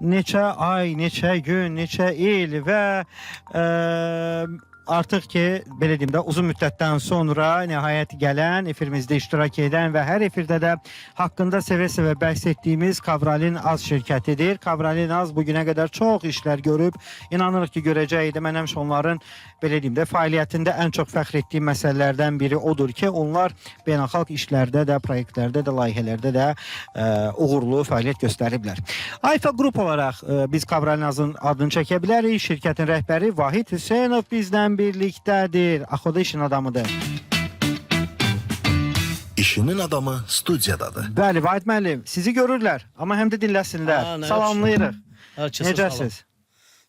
neçə ay, neçə gün, neçə il və artıq ki, belə deyim də, uzun müddətdən sonra nəhayət gələn, efirimizdə iştirak edən və hər efirdə də haqqında sevə-sevə bəhs etdiyimiz Kavralin Az şirkətidir. Kavralin Az bugünə qədər çox işlər görüb, inanırıq ki, görəcəkdir. Mən həmişə onların, belə deyim də, fəaliyyətində ən çox fəxr etdiyim məsələlərdən biri odur ki, onlar beynəlxalq işlərdə də, proyektlərdə də, layihələrdə də uğurlu fəaliyyət göstəriblər. Ayfa Qrup olaraq biz Kavralin Azın adını çəkə bilərik. Şirkətin rəhbəri Vahid Hüseynov bizdən birlikdədir. Axoda işin adamıdır. İşinin adamı studiyadadır. Bəli, Vahid müəllim, sizi görürlər, amma həm də dinləsinlər. Salamlayırıq. Necəsiz?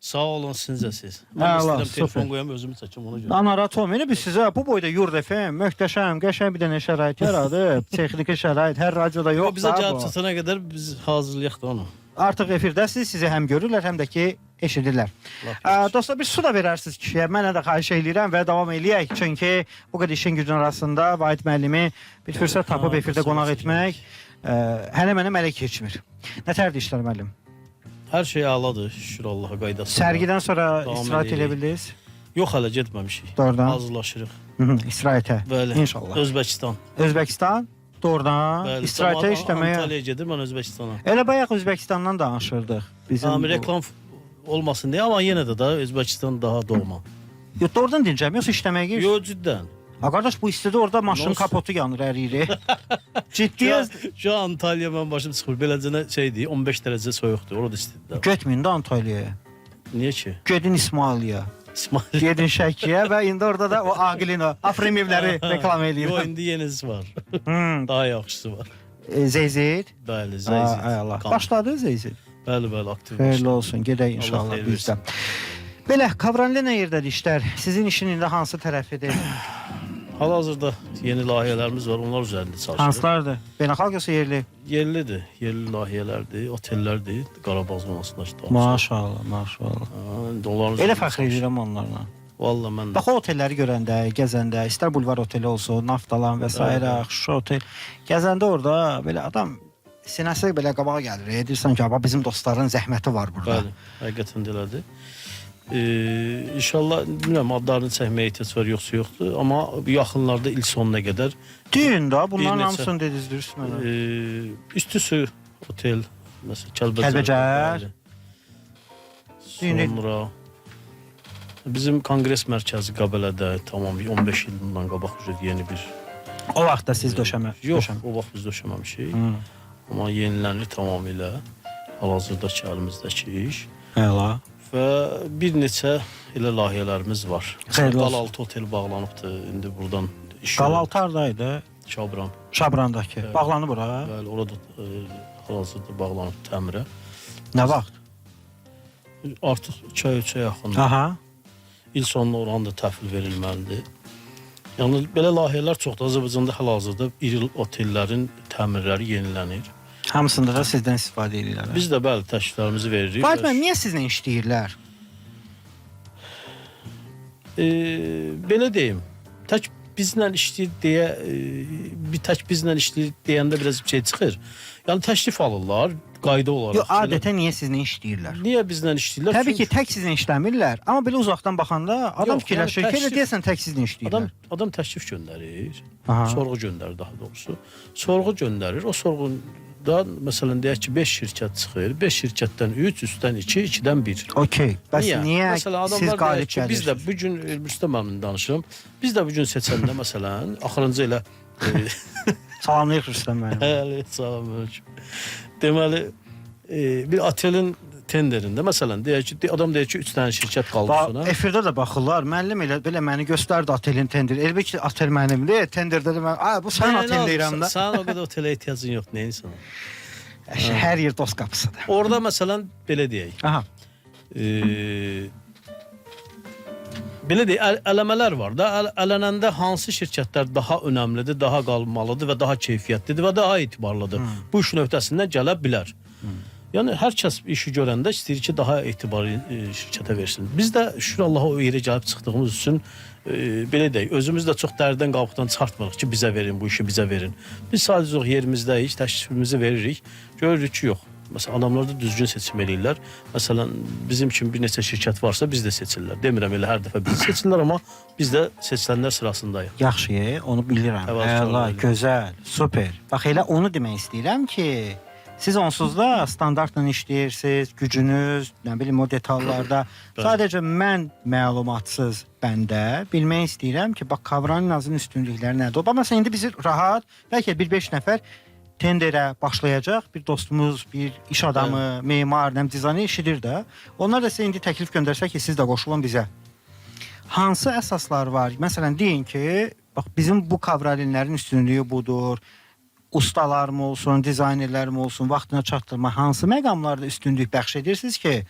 Sağ olun, siz də siz. Mən istəyirəm telefon qoyam, özümü çəkim ona görə. Narahat olmayın, biz sizə bu boyda Yurd FM möhtəşəm, qəşəng bir dənə şərait yaradıb, texniki şərait, hər radioda yox. Bizə gəlib çatana qədər biz hazırlayaq da onu. Artıq efirdəsiz, sizi həm görürlər, həm də ki, eşidirlər. Dostlar, bir su da verərsiniz kişiyə, mənə də xahiş edirəm və davam eləyək. Çünki bu qədər işin gücün arasında Vahid müəllimi bir fürsət tapıb efirdə qonaq etmək hələ mənə mələk keçmir. Nətərdir işlər müəllim? Hər şey əladır, şükür Allaha qaydasında. Sərgidən sonra istirahət edə bildiniz? Yox, hələ getməmişik. Doğrudan? Hazırlaşırıq. İstirahətə. Bəli. İnşallah. Özbəkistan. Özbəkistan? Doğrudan? İstirahətə işləməyə. Antalyaya gedir, mən Özbəkistana. Elə bayaq Özbəkistandan danışırdıq. Reklam olmasın deyə, amma yenə də Özbəkistan daha doğma. Yox, doğrudan dincəm, yoxsa işləməyə girir? Yox, ciddən. Qardaş, bu istidə orada maşının kapotu yanır, əriyirik. Ciddiyiz. Şu an Antalya mən başım sıxır. Beləcə şeydir, 15 dərəcə soyuqdur. Orada istidir. Getməyin də Antalyaya. Niyə ki? Gedin İsmailiyə. İsmail. Gedin Şəkiyə və indi orada da o Aqilin o Afrimivləri reklam eləyir. Yox, indi yenisi var. Daha yaxşısı var. Zeyzid. Bəli, Zeyzid. Ay Allah. Başladı Zeyzid. Bəli, aktiv. Xeyirli olsun. Gedək inşallah bizdə. Belə, Kavralin nə yerdədir işlər? Sizin işin indi hansı tərəfidir? Hal-hazırda yeni layihələrimiz var, onlar üzərində çalışırıq. Hansılardır? Beynəlxalq yoxsa yerli? Yerlidir, yerli layihələrdir, otellərdir, Qarabağ zonasında işte. Maşallah, maşallah. Elə fəxr edirəm onlarla. Vallahi mən də. Bax, o otelləri görəndə, gəzəndə, istər bulvar oteli olsun, Naftalan və s. Şuşa otel. Gəzəndə orada belə adam sinəsi belə qabağa gəlir. Edirsən ki, bizim dostların zəhməti var burada. Bəli, həqiqətən də elədir. İnşallah bilmirəm adlarını çəkməyə ehtiyac var yoxsa yoxdur, amma yaxınlarda il sonuna qədər deyin də, bunların hamısını dediniz mənə. Üstüsü otel, məsələn, Kəlbəcər. Sonra bizim Konqres mərkəzi Qəbələdə tamam 15 il bundan qabaq yeni bir. O vaxtda siz döşəmə? Yox, o vaxt biz döşəməmişik. Amma yenilənir tamamilə hal-hazırdakı əlimizdəki iş. Əla. Və bir neçə elə layihələrimiz var. Qalaltı otel bağlanıbdır, indi buradan iş görür. Qalaltı haradaydı? Şabran. Şabrandakı. Bağlanıb bura? Bəli, orada hal-hazırda bağlanıb təmirə. Nə vaxt? Artıq 2 ay yaxındır. Aha. İl sonuna oranı da təhvil verilməlidir. Yəni, belə layihələr çoxdur. Azərbaycanda hal-hazırda iri otellərin təmirləri yenilənir. Hamısında da sizdən istifadə edirlər. Biz də bəli təşkilatlarımızı veririk. Vahid müəllim, niyə sizlə işləyirlər? Belə deyim, tək bizlə işləyir deyə, bir tək bizlə işləyir deyəndə biraz bir şey çıxır. Yəni təklif alırlar, qayda olaraq. Yox, adətən niyə sizlə işləyirlər? Niyə bizlə işləyirlər? Təbii ki, tək sizlə işləmirlər, amma belə uzaqdan baxanda adam fikirləşir ki, elə deyəsən tək sizlə işləyirlər. Adam təklif göndərir, sorğu göndərir daha doğrusu. Sorğu göndərir, o sorğuda məsələn deyək ki 5 şirkət çıxır, 5 şirkətdən 3, üstdən 2, 2-dən 1. Okey. Bəs niyə siz qalib gəlirsiniz? Biz də bugün Rüstəmlə danışıram. Biz də bugün seçəndə məsələn axırıncı elə salamlayırıq Rüstəm müəllim. Bəli, salamlayırıq. Deməli bir otelin tenderində məsələn deyək ki adam deyir ki 3 dənə şirkət qaldı sonra. Efirdə də baxırlar. Müəllim elə belə məni göstərdi otelin tenderi. Elbəttə ki otel mənimdir. Tenderdə də mən, bu sənin otel deyirəm də. Sən o qədər otelə ehtiyacın yox, nə insan? Hər yer dost qapısıdır. Orada məsələn belə deyək. Aha. Belə deyək, ələmələr var da. Ələnəndə hansı şirkətlər daha önəmlidir, daha qalmalıdır və daha keyfiyyətlidir və daha etibarlıdır. Bu işin öhdəsindən gələ bilər. Yəni hər kəs işi görəndə istəyir ki, daha etibarlı şirkətə versin. Biz də şükür Allaha o yerə gəlib çıxdığımız üçün belə deyək, özümüz də çox dərdən qabıqdan çıxartmırıq ki, bizə verin, bu işi bizə verin. Biz sadəcə yerimizdəyik, təklifimizi veririk. Görürük ki, yox. Məsələn, adamlar da düzgün seçim eləyirlər. Məsələn, bizim üçün bir neçə şirkət varsa biz də seçirlər. Demirəm elə hər dəfə bizi seçirlər, amma biz də seçilənlər sırasındayıq. Yaxşı, onu bilirəm. Təvəzzül Əla, edirəm. gözəl, super. Bax elə onu demək istəyirəm ki, siz onsuz da standartla işləyirsiniz, gücünüz, nə bilim o detallarda. Sadəcə mən məlumatsız bəndə bilmək istəyirəm ki, bax Kavralinazın üstünlükləri nədir? Bax məsələn indi bizi rahat, bəlkə 1-5 nəfər tenderə başlayacaq bir dostumuz, bir iş adamı, memar, dizayner eşidir də. Onlar da sizə indi təklif göndərsə ki, siz də qoşulun bizə. Hansı əsaslar var? Məsələn deyin ki, bax bizim bu Kavralinlərin üstünlüyü budur. Ustalar mı olsun, dizaynerlər mi olsun, vaxtına çatdırma hansı məqamlarda üstünlük bəxş edirsiniz ki,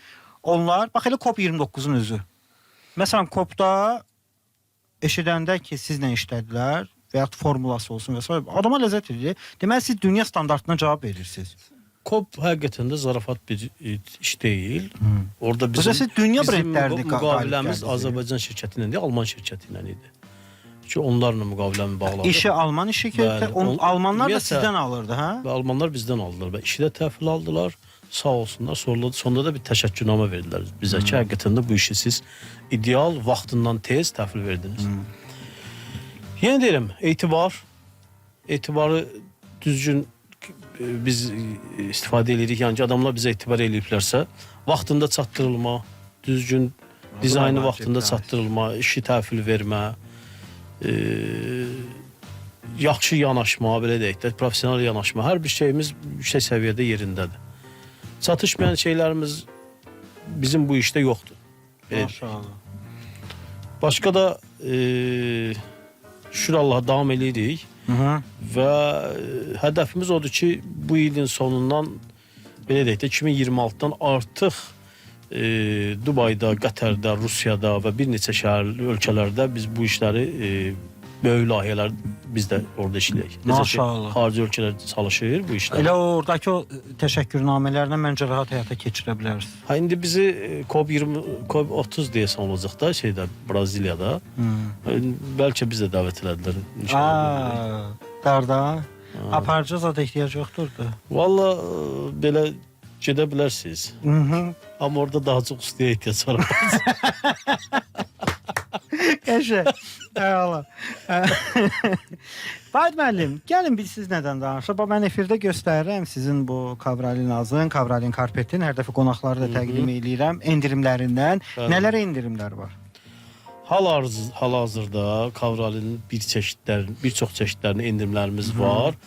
onlar, bax elə COP29-un özü. Məsələn, COP-da eşidəndə ki, sizlə işlədilər və ya formulası olsun və s. adama ləzzət edir. Deməli, siz dünya standartına cavab verirsiniz. COP həqiqətən də zarafat bir iş deyil. Orada bizim, siz dünya bizim brendlərini müqaviləmiz qalib Azərbaycan şirkəti ilə deyil, Alman şirkəti ilə idi. Ki onlarla müqaviləmi bağladı. İşi Alman işi ki, Almanlar da sizdən alırdı, hə? Və Almanlar bizdən aldılar və işi də təhvil aldılar. Sağ olsunlar. Sonda da bir təşəkkürnamə verdilər bizə ki, həqiqətən də bu işi siz ideal vaxtından tez təhvil verdiniz. Yenə deyirəm, etibarı düzgün biz istifadə edirik. Yəni ki, adamlar bizə etibar ediblərsə, vaxtında çatdırılma, düzgün dizaynı vaxtında çatdırılma, işi təhvil vermə, yaxşı yanaşma, belə deyək də, professional yanaşma, hər bir şeyimiz yüksək səviyyədə yerindədir. Çatışmayan şeylərimiz bizim bu işdə yoxdur. Maşallah. Başqa da şükür Allaha davam edirik və hədəfimiz odur ki, bu ilin sonundan, belə deyək də, 2026-dan artıq Dubayda, Qətərdə, Rusiyada və bir neçə şəhər ölkələrdə biz bu işləri böyük layihələr biz də orada işləyək. Maşallah. Xarici ölkələr çalışır bu işlər. Elə oradakı o təşəkkürnamələrlə məncə rahat həyata keçirə bilərsiniz. Ha indi bizi COP30 deyəsən olacaq da şeydə Braziliyada. Bəlkə biz də dəvət elədilər inşallah. Darda. Aparıcı zada ehtiyac yoxdur da. Valla belə gedə bilərsiniz. Amma orada daha çox ustaya ehtiyac var. Qəşəng. Eyvallah. Vahid müəllim, gəlin biz siz nədən danışaq? Mən efirdə göstərirəm sizin bu Kavralinazın, Kavralin Karpetin hər dəfə qonaqları da təqdim edirəm endirimlərindən. Nələrə endirimlər var? Hal-hazırda Kavralinin bir çox çeşidlərin endirimlərimiz var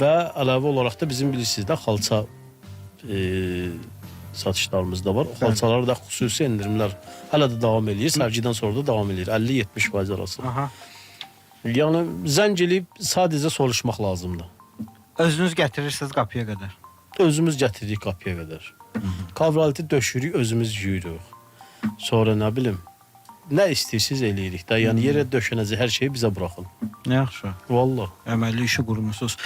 və əlavə olaraq da bizim bilirsiniz də xalça satışlarımız da var. O xalçalarda xüsusi endirimlər hələ də davam edir. Sərgidən sonra da davam edir. 50-70% arası. Yəni zəng eləyib sadəcə soruşmaq lazımdır. Özünüz gətirirsiniz qapıya qədər. Özümüz gətiririk qapıya qədər. Kavraliti döşürük, özümüz yuyuruq. Sonra nə bilim, nə istəyirsiniz eləyirik də. Yəni yerə döşənəcək hər şeyi bizə buraxın. Yaxşı. Vallahi. Əməlli işi qurmusunuz.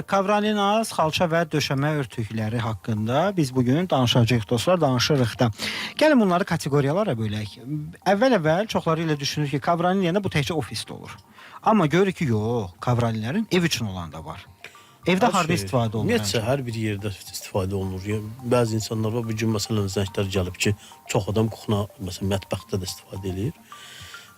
Kavralinaz, xalça və döşəmə örtükləri haqqında biz bugün danışacağıq dostlar, danışırıq da. Gəlin bunları kateqoriyalara bölək. Əvvəl çoxları ilə düşünür ki, Kavralin deyəndə bu təkcə ofisdə olur. Amma görürük ki, yox, Kavralinlərin ev üçün olan da var. Evdə harda istifadə olunur? Ümumiyyətcə, hər bir yerdə istifadə olunur. Bəzi insanlar var, bu gün məsələn zənglər gəlib ki, çox adam kuxna, məsələn, mətbəxtdə də istifadə edir.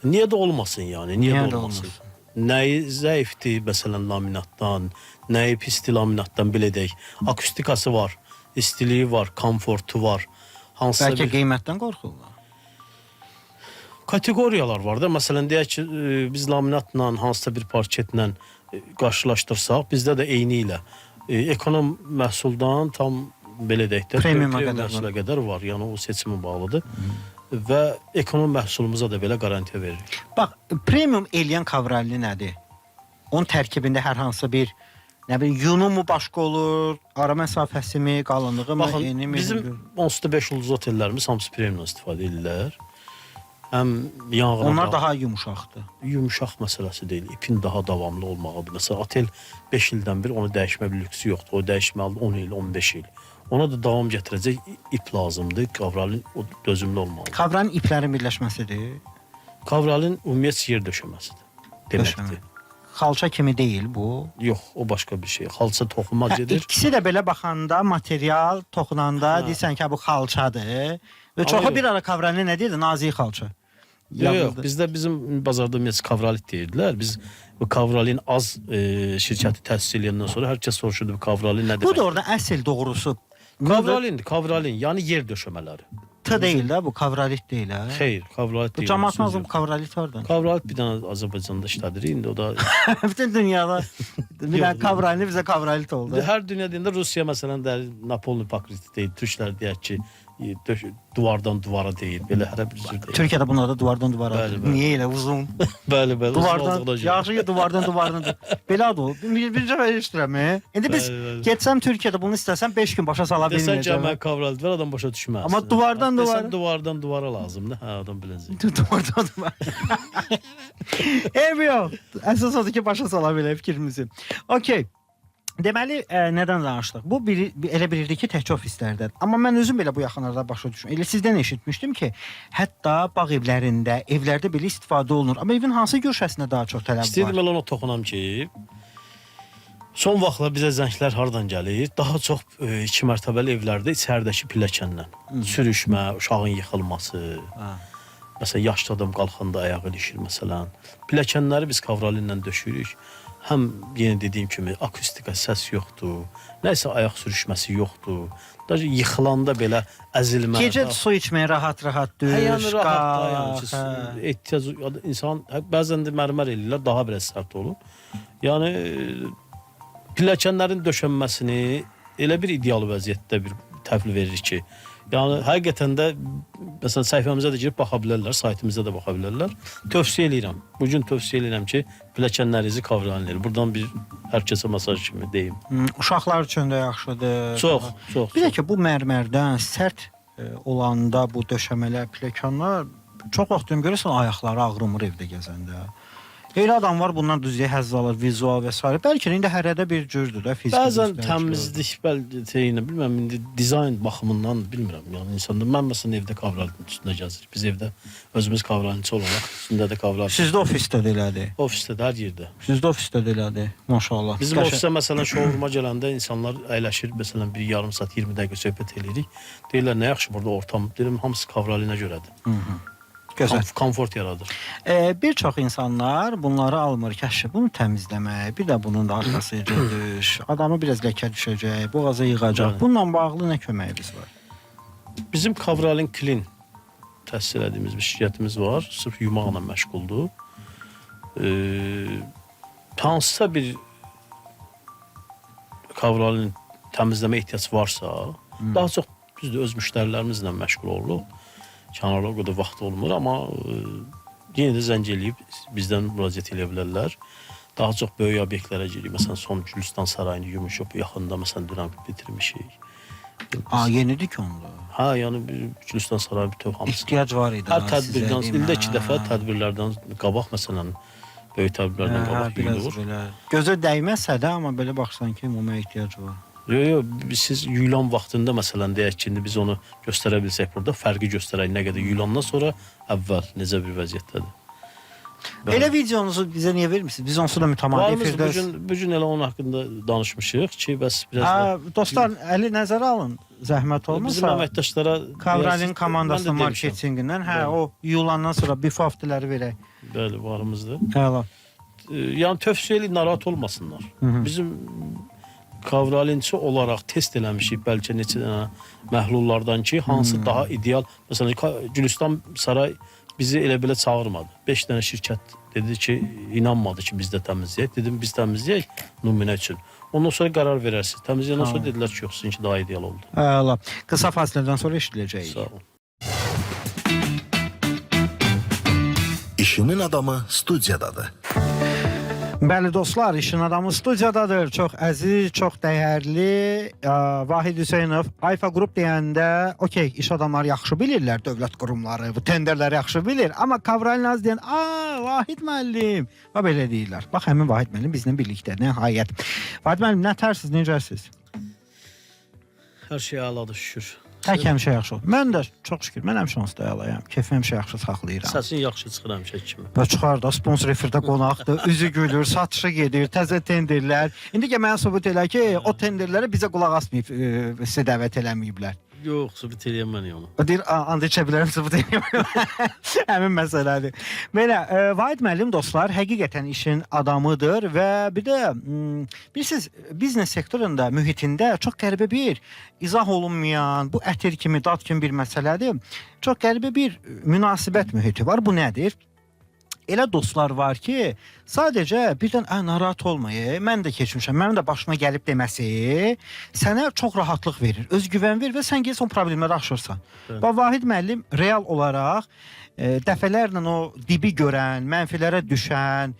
Niyə də olmasın yəni? Niyə də olmasın? Nəyi zəifdir, məsələn, laminatdan, nəyi pisdir laminatdan, belə deyək. Akustikası var, istiliyi var, komfortu var. Bəlkə qiymətdən qorxurlar? Kateqoriyalar var da. Məsələn, deyək ki, biz laminatla, hansısa bir parketlə qarşılaşdırsaq, bizdə də eyni ilə ekonom məhsuldan tam belə deyək də premium məhsula qədər var. Yəni o seçimi bağlıdır. Və ekonom məhsulumuza da belə garantiya veririk. Bax, premium eləyən Kavralin nədir? Onun tərkibində hər hansı bir nə bilim yunu mu başqa olur, ara məsafəsi mi, qalınlığı mı, eni mi? Bizim onsuz da 5 ulduz otellərimiz hamısı premiumdan istifadə edirlər. Həm yanğına onlar daha yumuşaqdır. Yumuşaq məsələsi deyil, ipin daha davamlı olmağıdır. Məsələn, otel 5 ildən bir onu dəyişmə bir lüksü yoxdur. O dəyişməlidir 10 il, 15 il. Ona da davam gətirəcək ip lazımdır. Kavralin dözümlü olmalıdır. Kavralin iplərin birləşməsidir. Kavralin ümumiyyət yer döşəməsidir deməkdir. xalça kimi deyil bu. Yox, o başqa bir şey. Xalça toxunma gedir. İkisi də belə baxanda material toxunanda deyirsən ki, bu xalçadır. Və çoxu yox. bir ara kavralin nə deyirdi? Nazik xalça. Yox, bizdə bizim bazarda ümumiyyətlə kavralit deyirdilər. Biz bu kavralin az şirkəti təsis edəndən sonra hər kəs soruşurdu bu kavralin nə demək. Bu da orada əsl doğrusu. Kavralindir, yəni yer döşəmələri. T deyil də, bu kavralit deyil hə. Xeyr, kavralit Bu deyil. cəmaat nazım kavralit var da. Kavralit bir dənə Azərbaycanda işlədir. İndi o da Bütün dünyada bir dənə kavralit bizə kavralit oldu. hər dünyada Rusiya məsələn də Napolni Pakriti deyir. Türklər deyək ki, duvardan duvara deyil. Belə hər bir cür deyil. Türkiyədə bunlar da duvardan duvara. Bəli, bəli. Niyə elə uzun? Bəli, bəli. Duvardan, yaxşı ki duvardan duvardan. Belə adı o. Bir dəfə eşidirəm. İndi biz Bəli, bəli. getsəm Türkiyədə bunu istəsəm 5 gün başa sala Desən ki, bilməyəcəm. mən kavralit var, adam başa düşməz. Amma duvardan duvara. Desən duvardan duvara lazımdır. Hə, adam biləcək. Duvardan duvara. Ev yox. Əsas odur ki, başa sala belə fikrimizi. Okey. Deməli, nədən danışdıq? Bu elə bilirdik ki, təkcə ofislərdədir. Amma mən özüm belə bu yaxınlarda başa düşmüşəm. Elə sizdən eşitmişdim ki, hətta bağ evlərində, evlərdə belə istifadə olunur. Amma evin hansı göşəsində daha çox tələb İstəyirdim var? mən ona toxunam ki, son vaxtlar bizə zənglər hardan gəlir? Daha çox 2 mərtəbəli evlərdə içəridəki pilləkəndən sürüşmə, uşağın yıxılması. Məsələn, yaşlı adam qalxanda ayağı ilişir məsələn. Pilləkənləri biz kavralinlə döşürük. Həm yenə dediyim kimi akustika səs yoxdur. Nəsə ayaq sürüşməsi yoxdur. Daha yıxılanda belə əzilmə. Gecə su içməyə rahat-rahat düş, yəni rahat qalx. yəni ehtiyac insan bəzən də mərmər eləyirlər, daha biraz sərt olur. Yəni pilləkənlərin döşənməsini elə bir ideal vəziyyətdə bir təhvil verir ki, yəni həqiqətən də məsələn səhifəmizə də girib baxa bilərlər, saytımızda da baxa bilərlər. Tövsiyə eləyirəm. Bu gün tövsiyə eləyirəm ki, pilləkənlərinizi kavralinlər. Buradan bir hər kəsə mesaj kimi deyim. Uşaqlar üçün də yaxşıdır. Çox, çox. Bir də ki, bu mərmərdən sərt olanda bu döşəmələr, pilləkənlər çox vaxt görürsən ayaqları ağrımır evdə gəzəndə. Elə adam var bundan düzgün həzz alır, vizual və s. Bəlkə indi hərədə bir cürdür də fiziki. Bəzən təmizlik, bəlkə bilmirəm, indi dizayn baxımından bilmirəm. Yəni insanda mən məsələn evdə kavralın üstündə gəzirik. Biz evdə özümüz kavralinçi olaraq üstündə də kavral. Sizdə ofisdə də elədir. Ofisdə də hər yerdə. Sizdə ofisdə də elədir. Maşallah. Bizim ofisə məsələn şouruma gələndə insanlar əyləşir, məsələn bir yarım saat, 20 dəqiqə söhbət eləyirik. Deyirlər nə yaxşı burada ortam. Deyirəm hamısı kavralinə görədir. Gözəl. Komfort yaradır. Bir çox insanlar bunları almır, kəşf bunu təmizləmək, bir də bunun da arxası düş, adamı biraz ləkə düşəcək, boğaza yığacaq. Bununla bağlı nə köməyimiz var? Bizim Kavralin Clean təsis etdiyimiz bir şirkətimiz var. Sırf yumaqla məşğuldur. Hansısa bir Kavralin təmizləmə ehtiyac varsa, daha çox biz də öz müştərilərimizlə məşğul oluruq. Kənarda o qədər vaxt olmur, amma yenə də zəng eləyib bizdən müraciət edə bilərlər. Daha çox böyük obyektlərə giririk. Məsələn, son Gülüstan sarayını yumuşuq, yaxında məsələn dünən bitirmişik. Yenidir ki onda. Hə, yəni Gülüstan sarayı bütöv hamısı. İhtiyac var idi. Hər tədbirdən, ildə 2 dəfə tədbirlərdən qabaq, məsələn, böyük tədbirlərdən qabaq yuyulur. Gözə dəyməsə də, amma belə baxsan ki, ümumə ehtiyac var. Yox, siz yuyulan vaxtında məsələn deyək ki, indi biz onu göstərə bilsək burada, fərqi göstərək nə qədər yuyulandan sonra əvvəl necə bir vəziyyətdədir. Elə videonuzu bizə niyə vermirsiniz? Biz onsuz da mütəmadi efirdə. Bu gün elə onun haqqında danışmışıq ki, bəs biraz dostlar, əli nəzərə alın. Zəhmət olmasa. Bizim əməkdaşlara Kavralin komandasının marketinqindən, o yuyulandan sonra before afterləri verək. Bəli, varımızdır. Hələ. Yəni tövsiyə edib narahat olmasınlar. Bizim kavralinçi olaraq test eləmişik bəlkə neçə dənə məhlullardan ki, hansı daha ideal. Məsələn, Gülüstan saray bizi elə belə çağırmadı. 5 dənə şirkət dedi ki, inanmadı ki, biz də təmizləyək. Dedim, biz təmizləyək nümunə üçün. Ondan sonra qərar verərsiniz. Təmizləyəndən sonra dedilər ki, yox, sizinki daha ideal oldu. Əla. Qısa fasilədən sonra eşidiləcəyik. Sağ olun. İşinin adamı studiyadadır. Bəli dostlar, işin adamı studiyadadır. Çox əziz, çox dəyərli Vahid Hüseynov. Alfa Qrup deyəndə, okey, iş adamları yaxşı bilirlər, dövlət qurumları, bu tenderləri yaxşı bilir. Amma Kavralin az deyən, Vahid müəllim, belə deyirlər. Bax, həmin Vahid müəllim bizlə birlikdə, nəhayət. Vahid müəllim, nətərsiniz, necəsiniz? Hər şey əladır, şükür. Tək həmişə yaxşı olur. Mən də çox şükür, mən həmişə onsuz da əlayam. Keyfim həmişə yaxşı saxlayıram. Səsin yaxşı çıxır həmişə kimi. Və çıxar da sponsor efirdə qonaqdır, üzü gülür, satışı gedir, təzə tenderlər. İndi ki mənə sübut elə ki, o tenderlərə bizə qulaq asmayıb, sizə dəvət eləməyiblər. Yox, sübut eləyəm onu. O deyir, and içə bilərəm, sübut eləyəm. Həmin məsələdir. Belə, Vahid müəllim dostlar, həqiqətən işin adamıdır və bir də, bilirsiniz, biznes sektorunda, mühitində çox qəribə bir izah olunmayan, bu ətir kimi, dad kimi bir məsələdir. Çox qəribə bir münasibət mühiti var. Bu nədir? Elə dostlar var ki, sadəcə birdən narahat olmayı, mən də keçmişəm, mənim də başıma gəlib deməsi sənə çox rahatlıq verir, özgüvən verir və sən gəlsən o problemləri aşırsan. Və Vahid müəllim real olaraq dəfələrlə o dibi görən, mənfilərə düşən,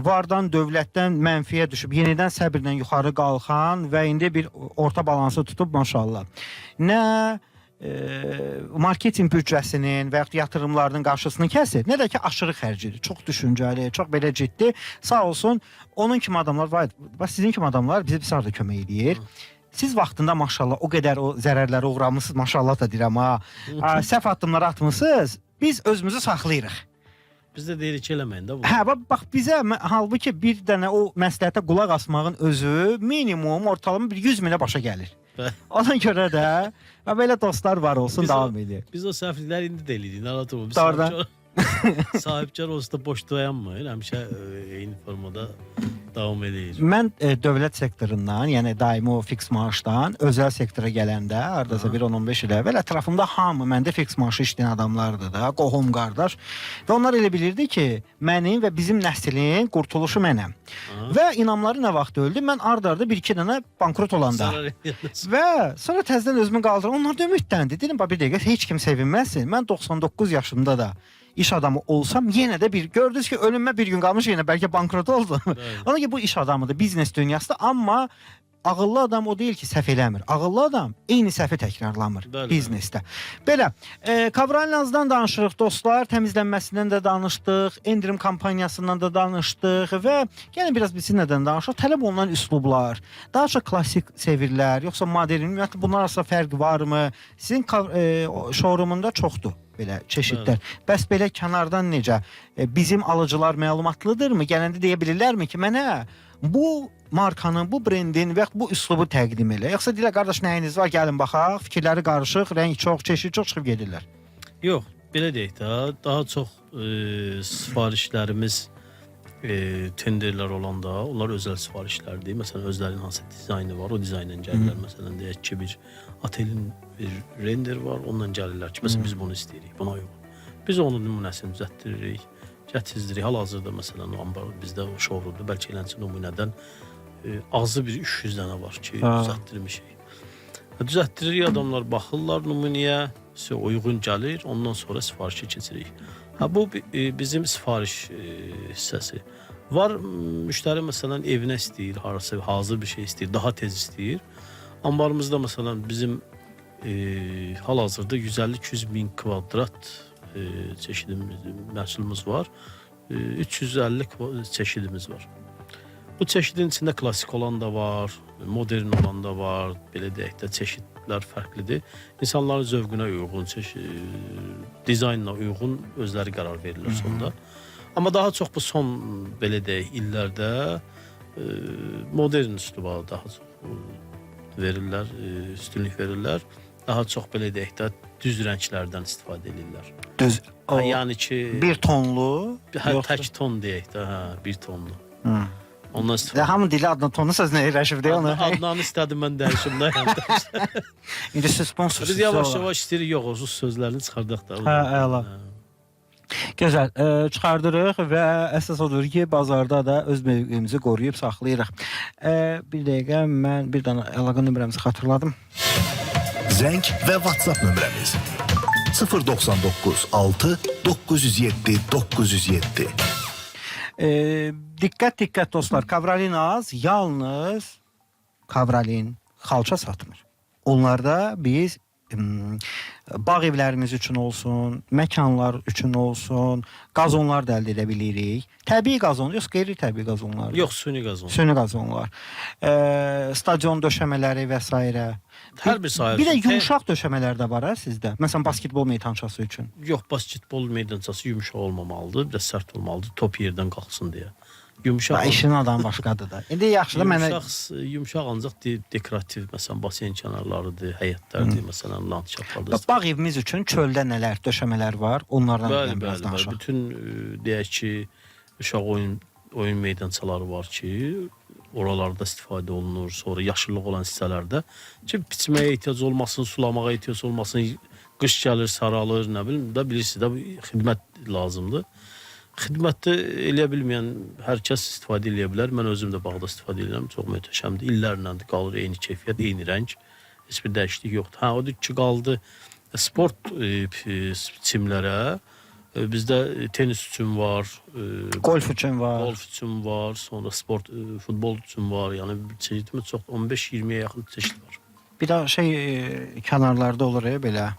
vardan, dövlətdən mənfiyə düşüb, yenidən səbirlə yuxarı qalxan və indi bir orta balansı tutub, maşallah. Nə marketing büdcəsinin və yaxud yatırımlarının qarşısını kəsir, nə də ki aşırı xərcidir, çox düşüncəli, çox belə ciddi. Sağ olsun, onun kimi adamlar var, sizin kimi adamlar bizə bir sarda kömək edir. Siz vaxtında maşallah o qədər o zərərlərə uğramışsınız, maşallah da deyirəm ha. Səhv addımlar atmısınız, biz özümüzü saxlayırıq. Biz də deyirik ki, eləməyin də bu. Hə, bax bizə halbuki bir dənə o məsləhətə qulaq asmağın özü minimum ortalama bir 100 minə başa gəlir. Ona görə də belə dostlar var olsun, davam edir. Biz o səhvlikləri indi də eləyirik, narahat olma. Sahibkar olsa da boş dayanmayın, həmişə eyni formada davam edir. Mən dövlət sektorundan, yəni daimi o fiks maaşdan özəl sektora gələndə, hardasa bir 10-15 il əvvəl ətrafımda hamı məndə fiks maaşı işləyən adamlardır da, qohum qardaş. Və onlar elə bilirdi ki, mənim və bizim nəslin qurtuluşu mənəm. Və inamları nə vaxt öldü? Mən ard-arda bir-iki dənə bankrot olanda. Və sonra təzədən özümü qaldırdım. Onlar da ümidləndi. Dedim, bir dəqiqə, heç kim sevinməsin. Mən 99 yaşımda da iş adamı olsam yenə də gördünüz ki, ölümə bir gün qalmış, yenə bəlkə bankrot oldum. Ona ki, bu iş adamıdır, biznes dünyasıdır, amma ağıllı adam o deyil ki, səhv eləmir. Ağıllı adam eyni səhvi təkrarlamır biznesdə. Belə, Kavralnazdan danışırıq dostlar, təmizlənməsindən də danışdıq, endirim kampaniyasından da danışdıq və gəlin biraz biz nədən danışıq? Tələb olunan üslublar, daha çox klassik sevirlər, yoxsa modern, ümumiyyətlə bunlar arasında fərq varmı? Sizin showroomunda çoxdur belə çeşidlər. Bəs belə kənardan necə? Bizim alıcılar məlumatlıdırmı? Gələndə deyə bilirlərmi ki, mənə bu markanın, bu brendin və bu üslubu təqdim elə? Yoxsa deyirlər, qardaş, nəyiniz var? Gəlin baxaq, fikirləri qarışıq, rəng çox, çeşid çox çıxıb gedirlər. Yox, belə deyək də, daha çox sifarişlərimiz tenderlər olanda, onlar özəl sifarişlərdir. Məsələn, özlərinin hansı dizaynı var, o dizayndan gəlirlər. Məsələn, deyək ki, bir atelin bir render var, ondan gəlirlər ki, məsələn, biz bunu istəyirik, buna uyğun. Biz onun nümunəsini düzəltdiririk, gətizdirik. Hal-hazırda, məsələn, bizdə o şovrumda bəlkə eləncə nümunədən azı bir 300 dənə var ki, düzəltdirmişik. Düzəltdiririk, adamlar baxırlar nümunəyə, uyğun gəlir, ondan sonra sifarişi keçirik. Bu bizim sifariş hissəsi. Var, müştəri məsələn evinə istəyir, harasa hazır bir şey istəyir, daha tez istəyir. Ambarımızda məsələn bizim hal-hazırda 150-200 min kvadrat çeşidimiz, məhsulumuz var. 350 çeşidimiz var. Bu çeşidin içində klassik olan da var, modern olan da var, belə deyək də çeşidlər fərqlidir. İnsanların zövqünə uyğun, dizaynına uyğun özləri qərar verirlər sonda. Amma daha çox bu son, belə deyək, illərdə modern üsluba daha çox verirlər, üstünlük verirlər. Daha çox, belə deyək də, düz rənglərdən istifadə edirlər. Düz, yəni ki... Bir tonlu? Tək ton deyək də, bir tonlu. Ondan istifadə. Hamı dili adına tonu sözünə eləşib deyə onu. Adnanı istədim mən dəyişim də. İndi siz sponsorsuz. Biz yavaş-yavaş istəyirik, yox, o sözlərini çıxardaq da. Hə, əla. Gözəl, çıxardırıq və əsas odur ki, bazarda da öz mövqeyimizi qoruyub saxlayırıq. Bir dəqiqə, mən bir dənə əlaqə nömrəmizi xatırladım. Zəng və WhatsApp nömrəmiz 099 6 907 907. Diqqət dostlar, Kavralinaz yalnız Kavralin xalça satmır. Onlarda biz bağ evlərimiz üçün olsun, məkanlar üçün olsun, qazonlar da əldə edə bilirik. Təbii qazon, yoxsa qeyri-təbii qazonlar? Yox, süni qazon. Süni qazonlar. Stadion döşəmələri və s. Hər bir sahə. Bir də yumşaq döşəmələr də var sizdə. Məsələn, basketbol meydançası üçün. Yox, basketbol meydançası yumşaq olmamalıdır, biraz sərt olmalıdır, top yerdən qalxsın deyə. Yumşaq. İşin adam başqadır da. İndi yaxşı da mənə yumşaq ancaq dekorativ, məsələn, basen kənarlarıdır, həyətlərdir, məsələn, landşaflardır. bağ evimiz üçün çöldə nələr, döşəmələr var? Onlardan biraz danışaq. Bütün deyək ki, uşaq oyun meydançaları var ki, oralarda istifadə olunur. Sonra yaşıllıq olan hissələrdə ki, biçməyə ehtiyac olmasın, sulamağa ehtiyac olmasın, qış gəlir, saralır, nə bilim, da bilirsiniz də xidmət lazımdır. Xidmətdə eləyə bilməyən hər kəs istifadə eləyə bilər. Mən özüm də bağda istifadə edirəm. Çox möhtəşəmdir. İllərlə qalır eyni keyfiyyət, eyni rəng. Heç bir dəyişiklik yoxdur. Hə, odur ki, qaldı sport çimlərə. Bizdə tenis üçün var, golf üçün var. Sonra sport, futbol üçün var. Yəni çeşidimiz çox 15-20-yə yaxın çeşid var. Bir də kənarlarda olur belə.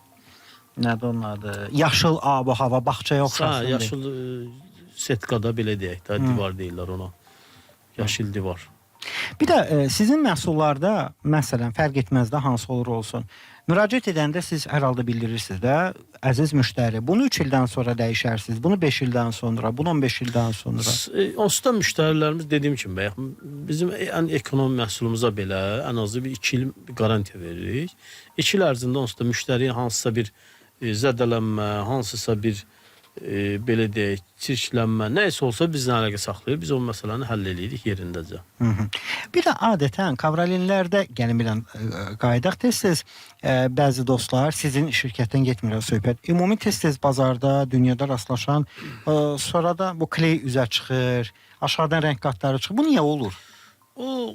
Nədir onun adı? Yaşıl hava bağçaya oxşasın. Yaşıl setkada belə deyək də, divar deyirlər ona. Yaşıl divar. Bir də sizin məhsullarda, məsələn, fərq etməz də hansı olur olsun. Müraciət edəndə siz hər halda bildirirsiniz də, əziz müştəri, bunu 3 ildən sonra dəyişərsiniz, bunu 5 ildən sonra, bunu 15 ildən sonra. Onsuz da müştərilərimiz dediyim kimi, bəyək, bizim ən ekonom məhsulumuza belə ən azı bir 2 il garantiya veririk. 2 il ərzində onsuz da müştəriyə hansısa bir zədələnmə, hansısa bir belə deyək, çirklənmə, nəysə olsa bizlə əlaqə saxlayır. Biz o məsələni həll edirik yerindəcə. Bir də adətən kavralinlərdə gəlin bilən qaydaq tez-tez bəzi dostlar sizin şirkətdən getmirlər söhbət. Ümumi tez-tez bazarda, dünyada rastlaşan sonra da bu kley üzə çıxır, aşağıdan rəng qatları çıxır. Bu niyə olur? O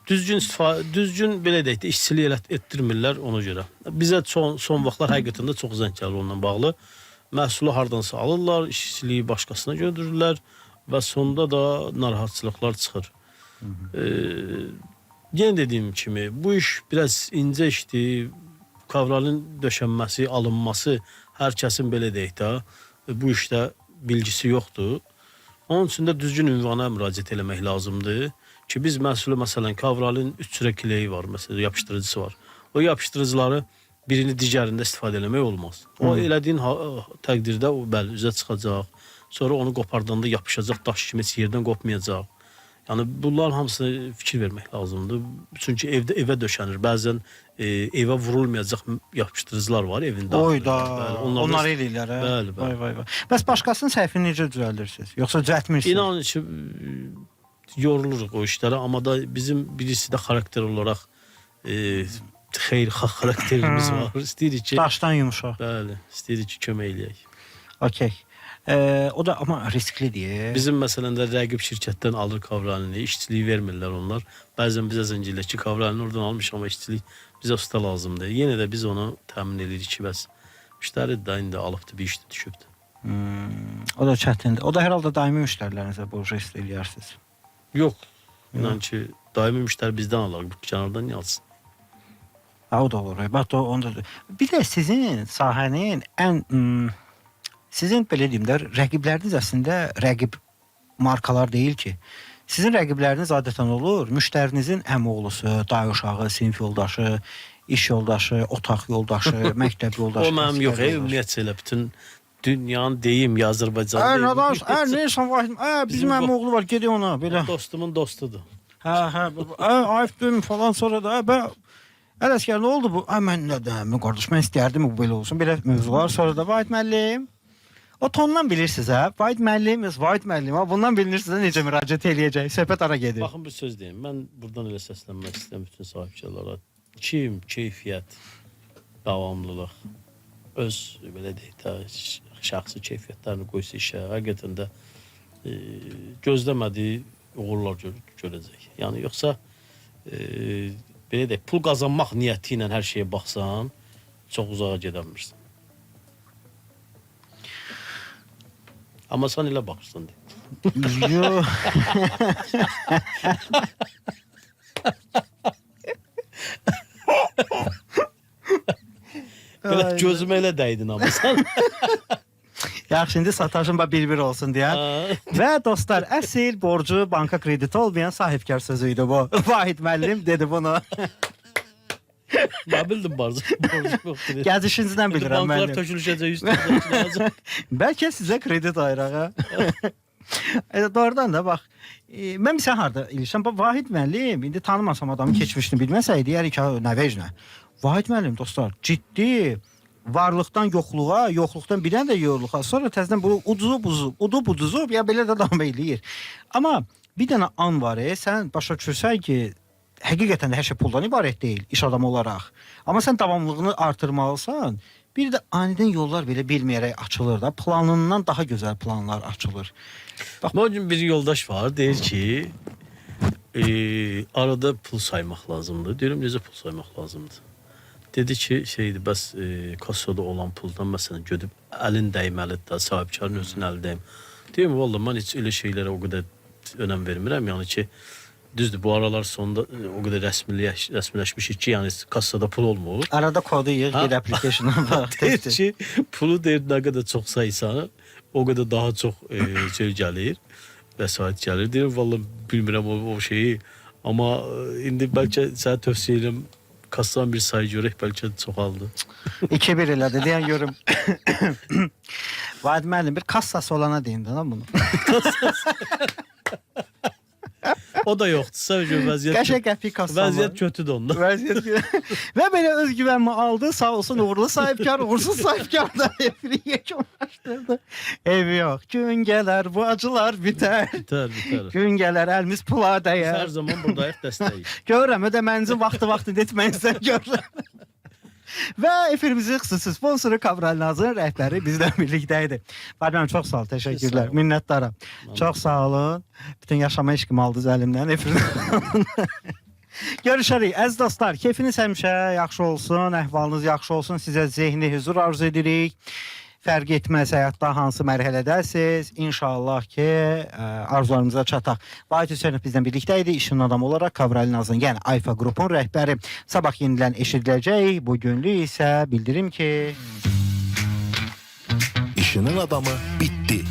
düzgün belə deyək də işçilik etdirmirlər ona görə. Bizə son vaxtlar həqiqətən də çox zəng gəlir onunla bağlı. Məhsulu hardansa alırlar, işçiliyi başqasına götürürlər və sonda da narahatçılıqlar çıxır. Yenə dediyim kimi, bu iş biraz incə işdir. Kavralın döşənməsi, alınması hər kəsin belə deyək də, bu işdə bilgisi yoxdur. Onun üçün də düzgün ünvana müraciət eləmək lazımdır ki, biz məhsulu, məsələn, kavralın 3 cürə kileyi var, məsələn, yapışdırıcısı var. O yapışdırıcıları birini digərində istifadə eləmək olmaz. O elədiyin təqdirdə o bəli üzə çıxacaq. Sonra onu qopardanda yapışacaq, daş kimi heç yerdən qopmayacaq. Yəni bunlar hamısını fikir vermək lazımdır. Çünki evə döşənir. Bəzən evə vurulmayacaq yapışdırıcılar var evində. Oyda, onlar eləyirlər. Bəli, bəli. Vay. Bəs başqasının səhvini necə düzəldirsiniz? Yoxsa düzəltmirsiniz? İnanın ki, yoruluruq o işlərə, amma da bizim birisi də xarakter olaraq xeyirxah xarakterimiz var. İstəyirik ki... Daşdan yumuşaq. Bəli, istəyirik ki, kömək eləyək. Okey. O da amma risklidir. Bizim məsələn də rəqib şirkətdən alır kavralini, işçiliyi vermirlər onlar. Bəzən bizə zəng eləyir ki, kavralini oradan almış, amma işçilik bizə usta lazımdır. Yenə də biz onu təmin edirik ki, bəs müştəri də indi alıbdır, bir işdə düşübdür. O da çətindir. O da hər halda daimi müştərilərinizə bu jest eləyirsiniz. Yox. İnan ki, daimi müştəri bizdən alır. Bu kənardan niyə alsın? O da olur. Bir də sizin sahənin sizin belə deyim də, rəqibləriniz əslində rəqib markalar deyil ki. Sizin rəqibləriniz adətən olur, müştərinizin əmioğlusu, dayı uşağı, sinif yoldaşı, iş yoldaşı, otaq yoldaşı, məktəb yoldaşı. O mənim yox, ümumiyyətcə elə bütün dünyanın deyim, Azərbaycan deyim. Neysən, bizim əmioğlu var, gedək ona. Dostumun dostudur. Ayıfdım falan sonra da, Ələskər, nə oldu bu? Mən nə qardaş, mən istəyərdim bu belə olsun. Belə mövzular. Sonra da Vahid müəllim. O tondan bilirsiniz, Vahid müəllim, bundan bilirsiniz necə müraciət eləyəcək. Söhbət ara gedir. Baxın, bir söz deyim. Mən buradan elə səslənmək istəyirəm bütün sahibkarlara. Kim, keyfiyyət, davamlılıq, öz, belə deyək də, şəxsi keyfiyyətlərini qoysa işə, həqiqətən də gözləmədiyi uğurlar görəcək. Yəni, yoxsa belə deyək, pul qazanmaq niyyəti ilə hər şeyə baxsan, çox uzağa gedəmirsən. Amma sən elə baxırsan deyil. Yox. Belə gözümə elə dəydin amma sən. Yaxşı, indi sataşın bir olsun deyən. Və dostlar, əsl borcu banka krediti olmayan sahibkar sözüydü bu. Vahid müəllim dedi bunu. Nə bildim borcu yoxdur. Gəzişinizdən bilirəm Banklar müəllim. tökülüşəcək üstünə. Bəlkə sizə kredit ayıraq ha. Doğrudan da bax, mən sən harda ilişəm? Vahid müəllim, indi tanımasam adamın keçmişini bilməsəydi, deyərik ki, nə vecnə. Vahid müəllim dostlar, ciddi varlıqdan yoxluğa, yoxluqdan birdən də yoxluğa, sonra təzədən bunu udub, ya belə də davam eləyir. Amma bir dənə an var, sən başa düşürsən ki, həqiqətən də hər şey puldan ibarət deyil, iş adamı olaraq. Amma sən davamlılığını artırmalısan, bir də anidən yollar belə bilməyərək açılır da, planından daha gözəl planlar açılır. O gün bir yoldaş var, deyir ki, arada pul saymaq lazımdır. Deyirəm, necə pul saymaq lazımdır? Dedi ki, şeydir, bəs kassada olan puldan məsələn gödüb əlin dəyməlidir də, sahibkarın özünün əli dəym. Deyirəm, vallahi mən heç elə şeylərə o qədər önəm vermirəm. Yəni ki, düzdür, bu aralar sonunda o qədər rəsmiləşmişik ki, yəni kassada pul olmur. Arada kodu yığ, gir application'a bax. Deyir ki, pulu deyir, nə qədər çox saysan, o qədər daha çox şey gəlir, vəsait gəlir. Deyir, vallahi bilmirəm o şeyi, amma indi bəlkə sənə tövsiyə edirəm, kassadan bir sayı görək, bəlkə çoxaldı. 2-1 elədi, deyən görüm. Vahid müəllim, bir kassası olana deyin də bunu. O da yoxdursa, vəziyyət Qəşəng qəpik kassam var. vəziyyət kötüdür onda. Və belə özgüvənimi aldı, sağ olsun uğurlu sahibkar, uğursuz sahibkar da efiri yekunlaşdırdı. Ev yox, gün gələr, bu acılar bitər. Bitər. Gün gələr, əlimiz pula Biz dəyər. hər zaman buradayıq, dəstəyik. Görürəm, ödəmənizin vaxtı etməyinizdən görürəm. Və efirimizin xüsusi sponsoru Kavral Nazır rəhbəri bizlə birlikdə idi. Badəm, çox sağ ol, təşəkkürlər, minnətdaram. Çox sağ olun. Bütün yaşama işqimi aldınız əlimdən, efirdən. Görüşərik. Əziz dostlar, keyfiniz həmişə yaxşı olsun, əhvalınız yaxşı olsun. Sizə zehni huzur arzu edirik. Fərq etməz həyatda hansı mərhələdəsiz. İnşallah ki, arzularımıza çataq. Vahid Hüseynov bizdən birlikdə idi. İşin adamı olaraq Kavral Nazın, yəni Alfa qrupun rəhbəri. Sabah yenilən eşidiləcək. Bugünlük isə bildirim ki... İşinin adamı bitti.